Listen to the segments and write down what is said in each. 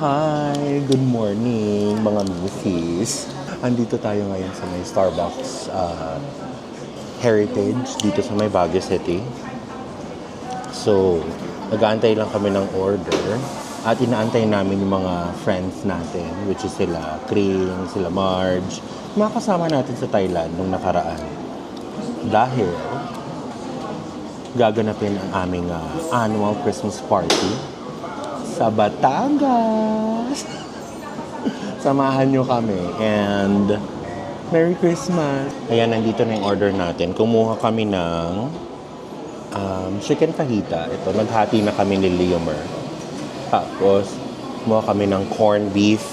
Hi! Good morning, mga misis. Andito tayo ngayon sa may Starbucks Heritage dito sa may Baguio City. So, nag-aantay lang kami ng order at inaantay namin yung mga friends natin, which is sila Kring, sila Marge, mga kasama natin sa Thailand nung nakaraan. Dahil gaganapin ang aming annual Christmas party sa Batangas. Samahan nyo kami and Merry Christmas! Ayan, nandito na yung order natin. Kumuha kami ng chicken fajita. Ito, naghati na kami ni Leomer. Tapos, kumuha kami ng corned beef.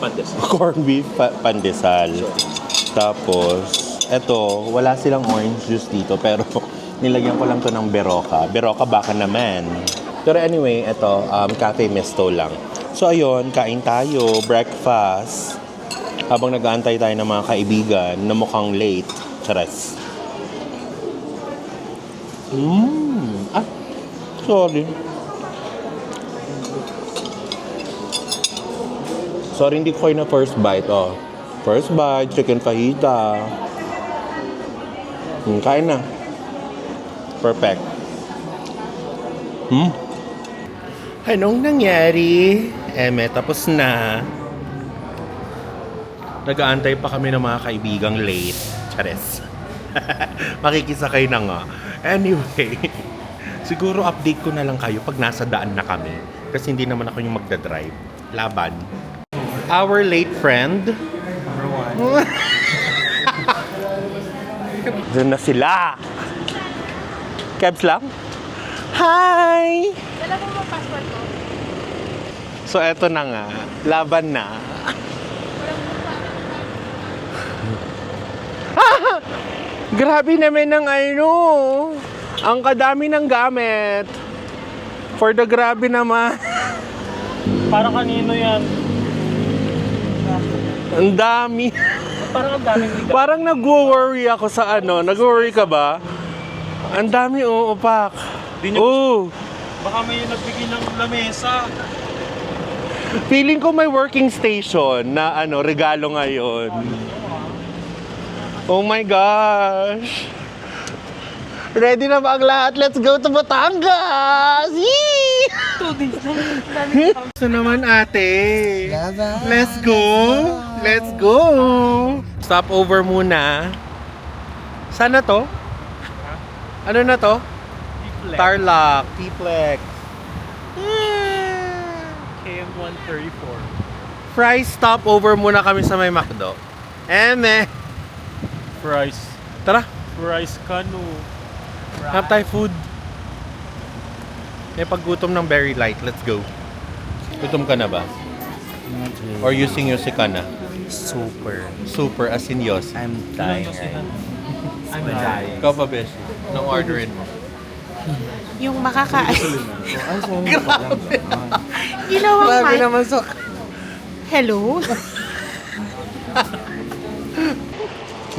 Pandesal. Corned beef pandesal. Tapos, eto, wala silang orange juice dito pero nilagyan ko lang to ng Berocca. Berocca baka naman. Pero anyway, eto, cafe misto lang. So ayun, kain tayo, breakfast. Habang nag-aantay tayo ng mga kaibigan na mukhang late. Charas. Sorry. Sorry, hindi ko kayo na first bite. Oh. First bite, chicken fajita. Kain na. Perfect. Anong nangyari? Tapos na. Nag-aantay pa kami ng mga kaibigang late. Chares. Makikisakay na nga. Anyway, siguro update ko na lang kayo pag nasa daan na kami. Kasi hindi naman ako yung magdadrive. Laban. Our late friend. Number one. Doon na sila. Kebs lang? Hi! Dala mo mo passport ko? So, eto na nga. Laban na. Grabe naman ng ano. Ang kadami ng gamit. For the grabe naman. Parang kanino yan? Ang dami. Parang ang daming liga. Parang nag-worry ako sa ano. Nag-worry ka ba? Ang dami, upak. Oo. Baka may nagbigay ng lamesa. Feeling ko may working station na ano, regalo ngayon. Oh my gosh. Ready na ba ang lahat? Let's go to Batangas! Yee! 2 days lang. So naman ate. Let's go. Let's go. Stop over muna. Saan na to? Ano na to? Tarlac. T-Flex. KM 134. Fries stop over muna kami sa may McDo. Fries. Tara. Fries kanu. Have Thai food. May paggutom ng very light. Let's go. Gutom ka na ba? Or using Yossi ka na? Super. Super as in Yossi. I'm dying right I'm dying. Ikaw pa, Beshi. Nung orderin mo. Yung makakain. Grabe. Ginawang Grabe mic. naman so. Hello?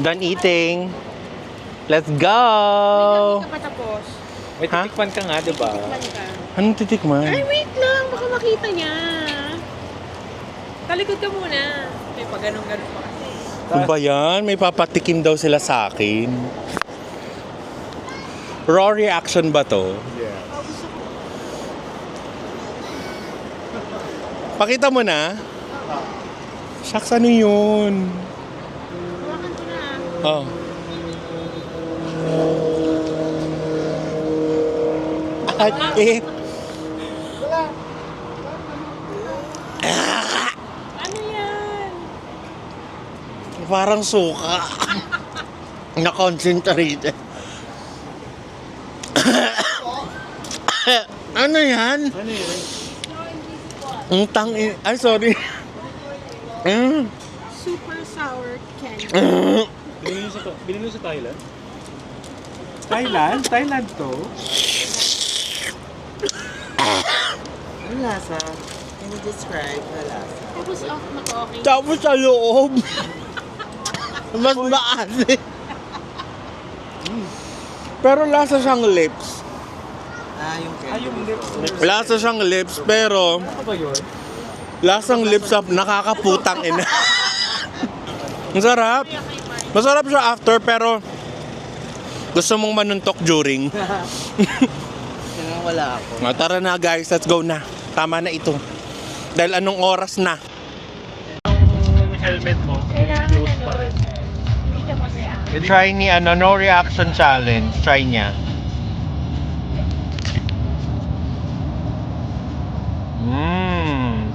Done eating. Let's go! Hindi ka pa tapos. May Ha? titikman ka nga, diba? Tikman ka. Anong titikman? Ay, wait lang. Baka makita niya. Talikod ka muna. May pag ganun-ganun pa kasi. Ano ba yan? May papatikim daw sila sa akin. Raw reaction ba to? Yeah. Pakita mo na. Shucks, ano yun? Hawakan ko na. Oh. At eh. Ano yan? Parang suka. Na-concentrated. Ano yan? Ano yun? Ang tangin. Ay, sorry. Super sour candy. Binili mo sa Thailand? Thailand? Thailand to? Ano lasa? Can you describe the lasa? Tapos okay. Tapos sa loob. Mas maasin. Pero lasa siyang lips. Yung candy. Yung lips. Lasa siyang lips, pero Ano ba yun? lasang lips up, nakakaputang ina. Ang sarap. Masarap siya after, pero gusto mong manuntok during. Kaya wala ako. Tara na guys, let's go na. Tama na ito. Dahil anong oras na? Yung helmet mo, close pa rin. Try ni no reaction challenge. Try niya.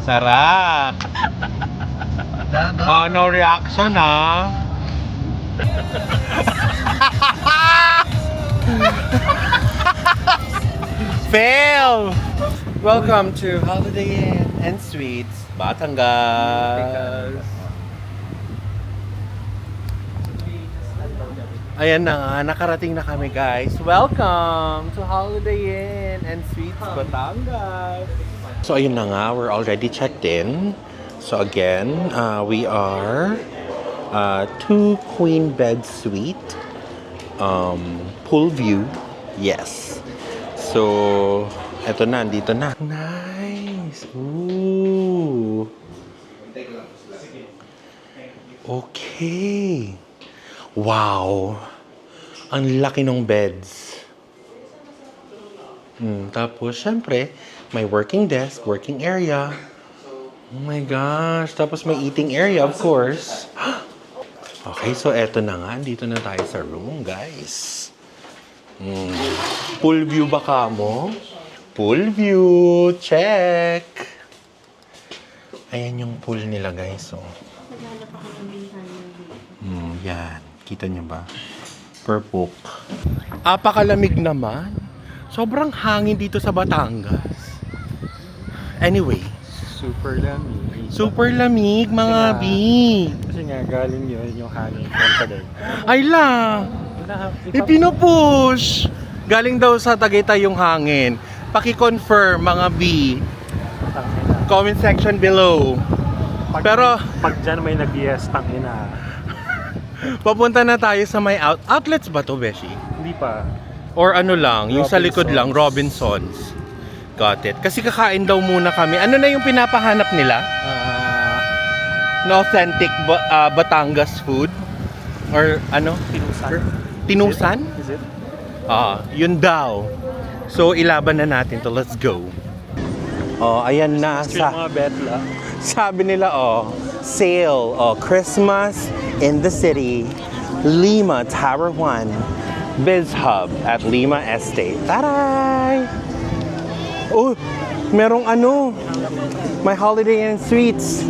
Sarap. Oh, no reaction Fail! Welcome to Holiday Inn and Suites, Batangas. Ayan na nga, nakarating na kami guys. Welcome to Holiday Inn and Suites, Batangas. So ayun na nga, we're already checked in. So again, we are 2 queen bed suite. Pool view. Yes. So, eto na, dito na. Nice. Ooh. Okay. Wow. Ang laki ng beds. Tapos, syempre, may working desk, working area. Oh my gosh. Tapos may eating area, of course. Okay, so eto na nga. Dito na tayo sa room, guys. Pool view ba ka mo? Pool view. Check. Ayan yung pool nila, guys. So. Yan. Kita niyo ba? Purple. Apakalamig naman. Sobrang hangin dito sa Batangas. Anyway. Super lamig. Super lamig, mga Kasi B. Kasi nga, galing yun yung hangin from Tagay. Ay lang. Ipinupush. Galing daw sa Tagaytay yung hangin. Paki-confirm, mga B. Comment section below. Pero, Pag dyan may nag-yes, tangina. papunta na tayo sa may outlets ba to, Beshi? Hindi pa. Or ano lang, yung sa likod lang, Robinsons. Got it. Kasi kakain daw muna kami. Ano na yung pinapahanap nila? Na authentic Batangas food? Or ano? Tinusan. Tinusan? Is it? Yun daw. So, ilaban na natin to. Let's go. Oh, ayan na. Yung mga betla. Sabi nila, sale. Christmas in the city. Lima Tower 1. Biz Hub at Lima Estate. Taray! Oh, merong may Holiday Inn Suites.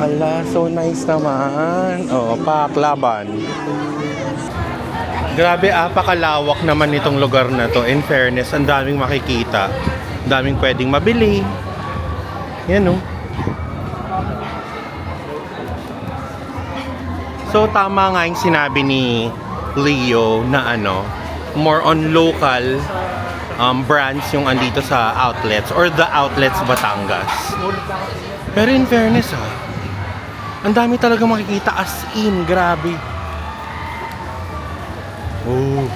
Ala, so nice naman. Paklaban. Grabe, apakalawak naman itong lugar na to. In fairness, ang daming makikita. Ang daming pwedeng mabili. Yan, So, tama nga yung sinabi ni Leo na more on local brands yung andito sa outlets or the outlets Batangas. Pero in fairness ang dami talaga makikita as in, grabe. Oh.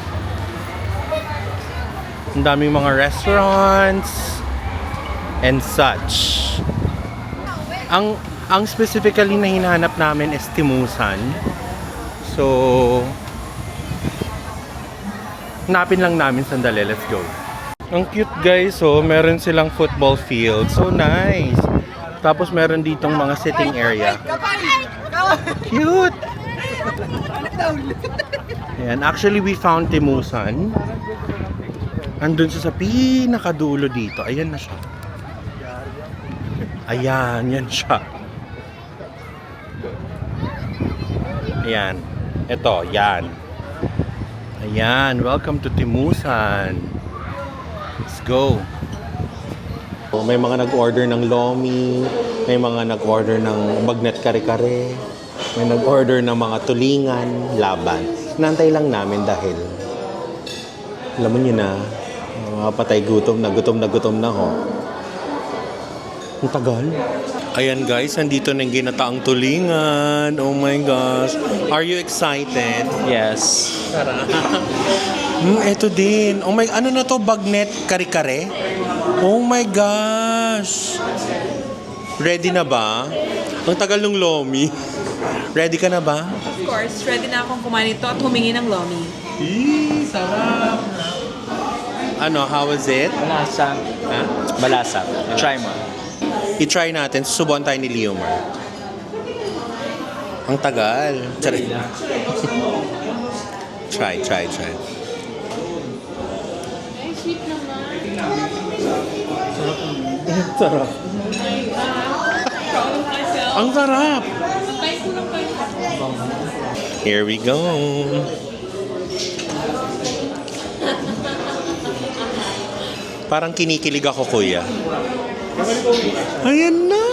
Ang daming mga restaurants and such. Ang specifically na hinahanap namin is Timusan. So, hanapin lang namin sandali. Let's go. Ang cute guys, meron silang football field. So nice. Tapos meron ditong mga sitting area. Cute! Ayan, actually we found Timusan. Andun siya sa pinakadulo dito. Ayan na siya. Ayan, yan siya. Ayan. Ito, yan. Ayan, welcome to Timusan. Let's go. May mga nag-order ng lomi, may mga nag-order ng bagnet kare-kare, may nag-order ng mga tulingan, laban. Nantay lang namin dahil alam mo nyo na, patay gutom na ho. Ang tagal. Ayan guys, nandito na yung ginataang tulingan. Oh my gosh. Are you excited? Yes. Ito din. Oh my, ano na to? Bagnet kare-kare? Oh my gosh. Ready na ba? Ang tagal ng lomi. Ready ka na ba? Of course, ready na akong kumain ito at humingi ng lomi. Sarap. Ano, how was it? Malasa. Ha? Malasa. Try mo. I-try natin. Susubuan tayo ni Leomar. Ang tagal. Charay. Try. Ay, sweet naman. Sarap. Ang sarap. Try ko lang kayo. Here we go. Parang kinikilig ako, kuya. Ayan na!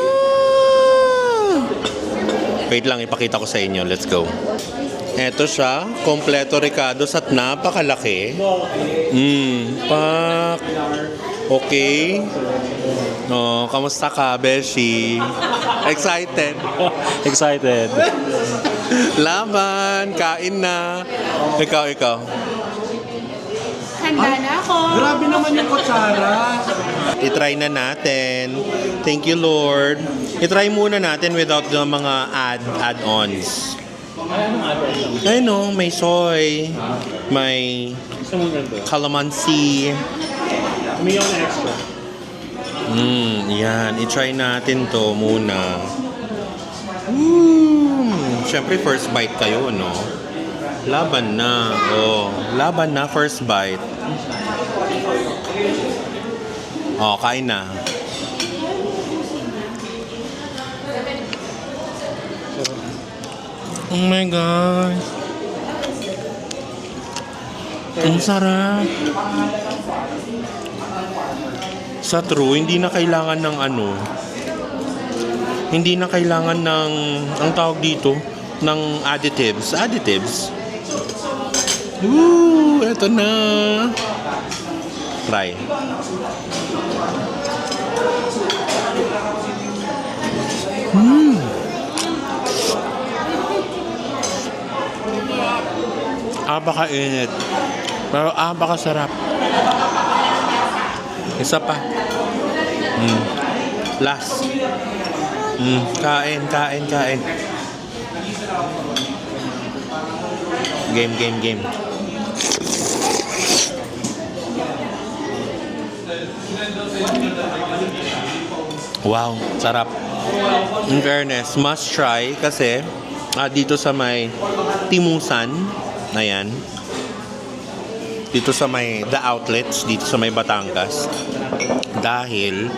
Wait lang, ipakita ko sa inyo. Let's go. Eto siya, kompleto ricados at napakalaki. Pak. Okay. Oh, kamusta ka, Beshi? Excited? Excited. Laban, kain na. Ikaw. Handa na ako. Grabe naman yung kutsara. I-try na natin. Thank you, Lord. I-try muna natin without the mga add-ons. Ay no, may soy, may Gusto mo ganito? calamansi. Umiyaw na extra. Yan. I-try natin to muna. Siyempre, first bite kayo, no? Laban na. Oh, laban na, first bite. Oh, kain na. Oh my God. Ang sarap. Sa true, hindi na kailangan ng ano. Hindi na kailangan ng, ang tawag dito, ng additives. Eto na. Try. Baka-init. Pero baka-sarap. Isa pa. Last. Kain. Game. Wow, sarap. In fairness, must try kasi dito sa may Timusan, ayan. Dito sa may The Outlets, dito sa may Batangas. Dahil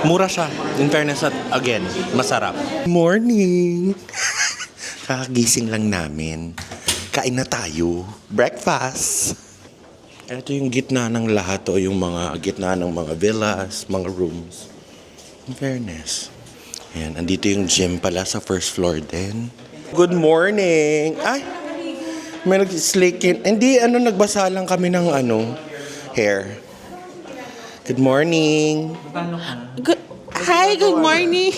mura siya. In fairness at again, masarap. Morning! Kakagising lang namin. Kain na tayo. Breakfast! Ito yung gitna ng lahat o yung mga gitna ng mga villas, mga rooms. In fairness. Ayan, andito yung gym pala sa first floor din. Good morning! Ay! May nag-slakin. Hindi, nagbasa lang kami ng hair. Good morning! Hi, good morning.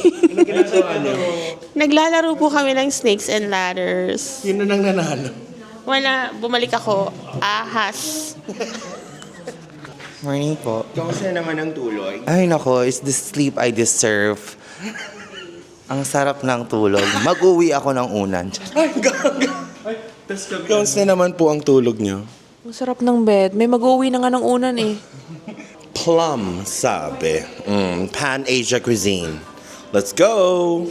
Naglalaro po kami ng snakes and ladders. Yun na nang nanalo. Wala, bumalik ako. Ahas. Morning po. Kamusta naman ang tulog? Ay nako, is the sleep I deserve. Ang sarap ng tulog. Mag-uwi ako ng unan. Ay, gaga! Kamusta naman po ang tulog nyo? Ang sarap ng bed. May mag-uwi na nga ng unan eh. Plum, sabi. Pan-Asia cuisine. Let's go!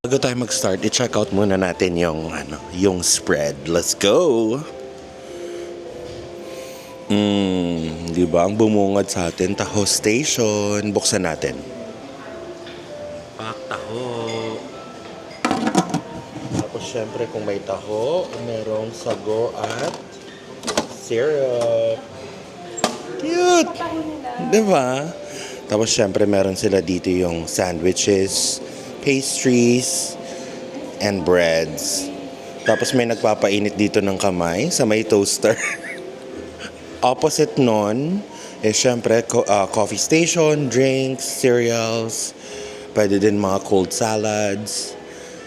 Bago tayo mag-start, i-check out muna natin yung spread. Let's go! Di ba? Ang bumungad sa atin, Taho Station. Buksan natin. Pak, taho. Tapos syempre kung may taho, merong sago at syrup. Cute! Diba? Tapos syempre meron sila dito yung sandwiches, pastries, and breads. Tapos may nagpapainit dito ng kamay sa may toaster. Opposite nun, syempre coffee station, drinks, cereals, pwede din mga cold salads,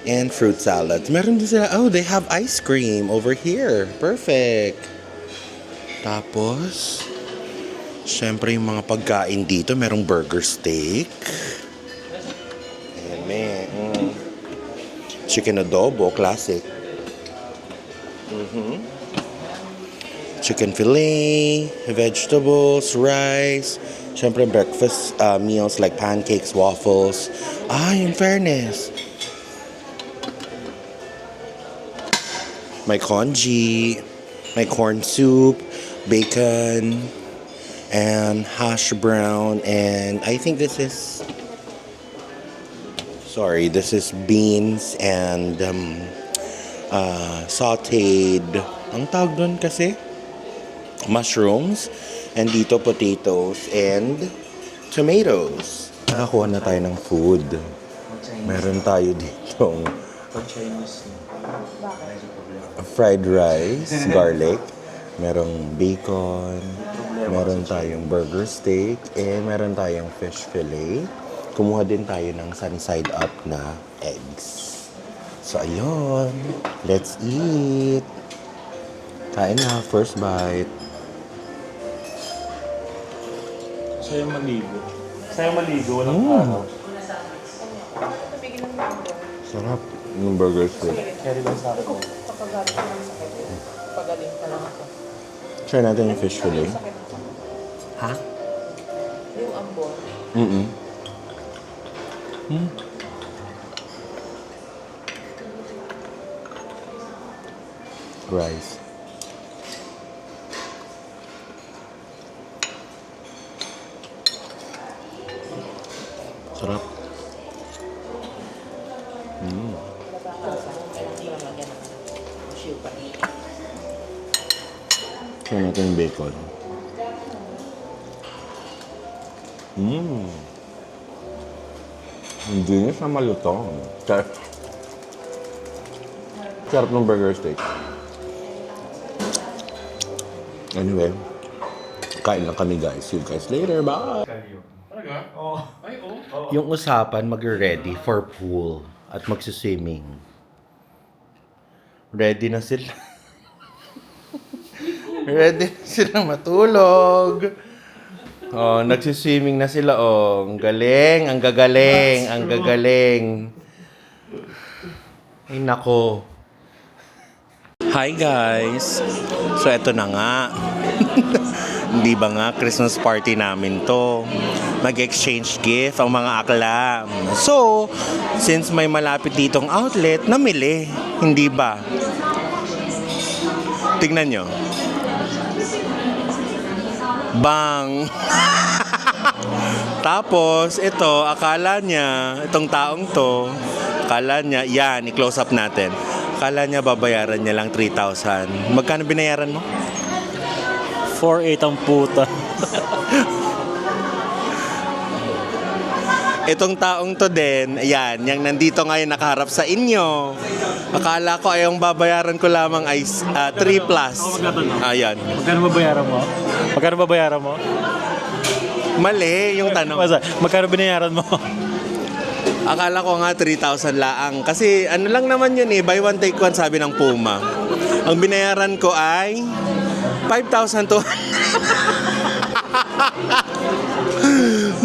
and fruit salads. Meron din sila, they have ice cream over here. Perfect. Tapos, syempre yung mga pagkain dito, merong burger steak. Ayan, chicken adobo, classic. Chicken fillet, vegetables, rice. Syempre breakfast meals like pancakes, waffles. In fairness. May congee, may corn soup, bacon, and hash brown, and I think this is beans and sauteed, ang tawag doon kasi? Mushrooms, and dito potatoes and tomatoes. Nakakuha na tayo ng food. Meron tayo ditong fried rice, garlic, merong bacon, meron tayong burger steak, and meron tayong fish fillet. Kumuha din tayo ng sun-side up na eggs. So, ayun. Let's eat. Kain na. First bite. Sayang maligo. Walang araw. Sarap. Yung burger steak. Carry lang sa akin. Try natin yung fish fillet. Ha? Yung ambon. Rice. Sarap. Try natin yung bacon. Hindi niya siya malutong. Sarap ng burger steak. Anyway, kain lang kami guys. See you guys later. Bye! Yung usapan, mag-ready for pool at magsiswimming. Ready na sila. Ready na sila matulog. Oh, nagsiswimming na sila. Oh, ang galing, ang gagaling, ang gagaling. Ay, nako. Hi guys! So, eto na nga. Hindi ba nga Christmas party namin to? Mag-exchange gift ang mga akla. So, since may malapit ditong outlet, namili. Hindi ba? Tignan nyo. Bang! Tapos, ito, akala niya, itong taong to, akala niya, yan, i-close up natin. Akala niya babayaran niya lang 3,000. Magkano binayaran mo? 4,800 ang puta. Itong taong to din, ayan, yung nandito ngayon nakaharap sa inyo. Akala ko ayong babayaran ko lamang ay 3 plus. Ayan. Magkano babayaran mo? Mali yung tanong. Magkano binayaran mo? Akala ko nga 3,000 laang. Kasi ano lang naman yun buy one take one sabi ng Puma. Ang binayaran ko ay 5,200.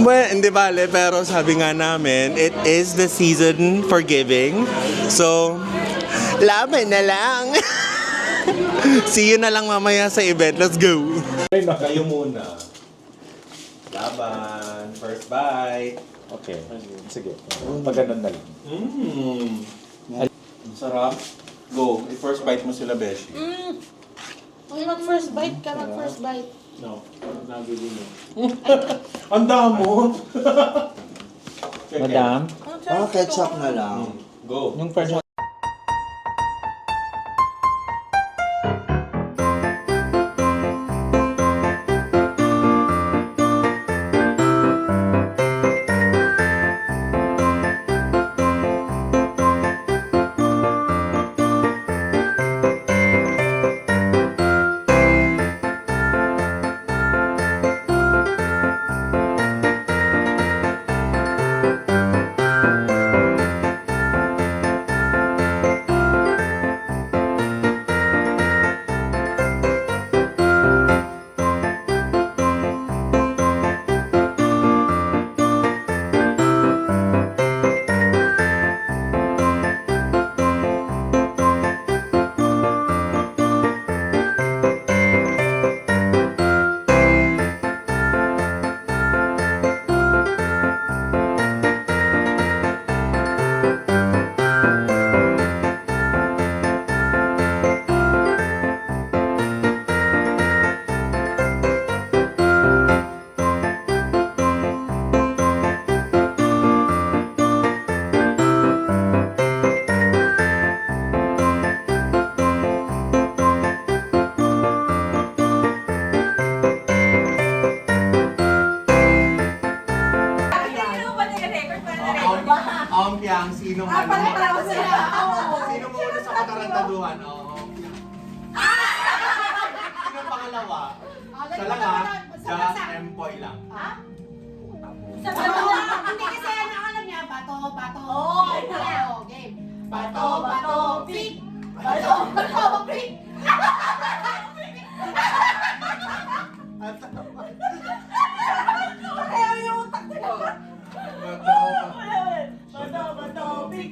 Well, hindi bale, pero sabi nga namin, it is the season for giving. So, laban na lang. See you na lang mamaya sa event. Let's go. Kayo muna. Laban. First bite. Okay. Sige. Pag-ganon na lang. Sarap. Go. I-first bite mo sila, Beshi. Okay, mag-first bite ka. Mag-first bite. No. Nabili mo. Ang damo. Madam? Ketchup na lang. Go. Yung first Ompiang, sino man. Pare-pareho sila. Oo. Sino mo una sa katarantaduhan? Oo, Ompiang. Sino pangalawa? Siya lang ha. Siya, Empoy lang. Sa bato. Hindi kasi ano alam niya, bato, bato. Oo, game. Bato, bato, pig. Bato, bato, pig. Kaya yung utak nila. Bato, bato, pig.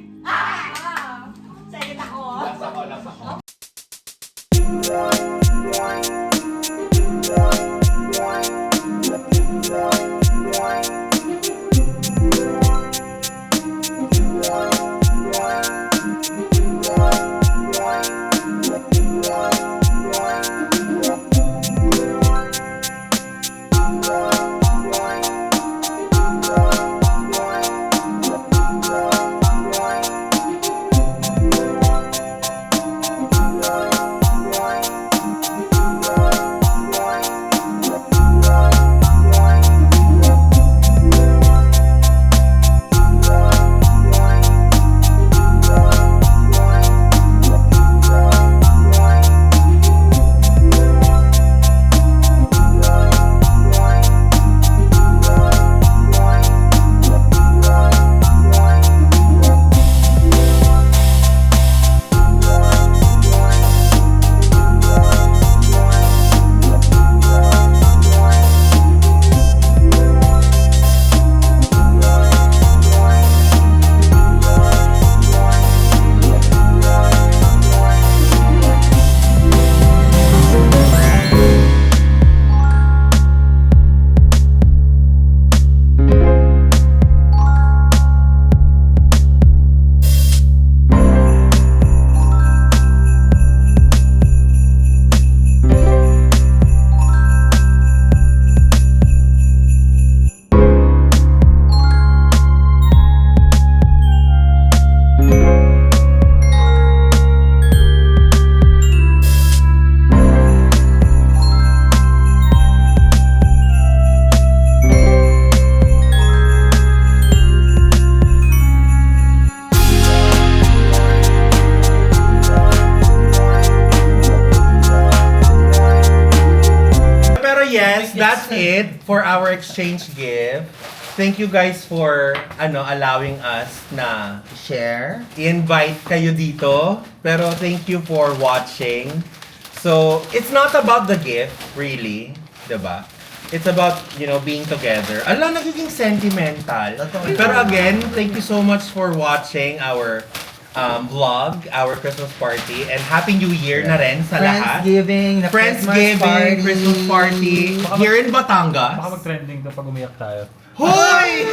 Second ako. Last ako. Yes, that's it for our exchange gift. Thank you guys for allowing us na share. Invite kayo dito. Pero thank you for watching. So, it's not about the gift, really. Diba? It's about, being together. Ala, nagiging sentimental. Pero again, thank you so much for watching our vlog, our Christmas party, and Happy New Year na rin sa lahat. Friendsgiving, Christmas party here in Batangas. Baka mag-trending to pag umiyak tayo. Hoy!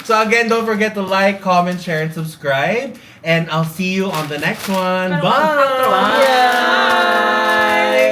So again, don't forget to like, comment, share, and subscribe. And I'll see you on the next one. Bye!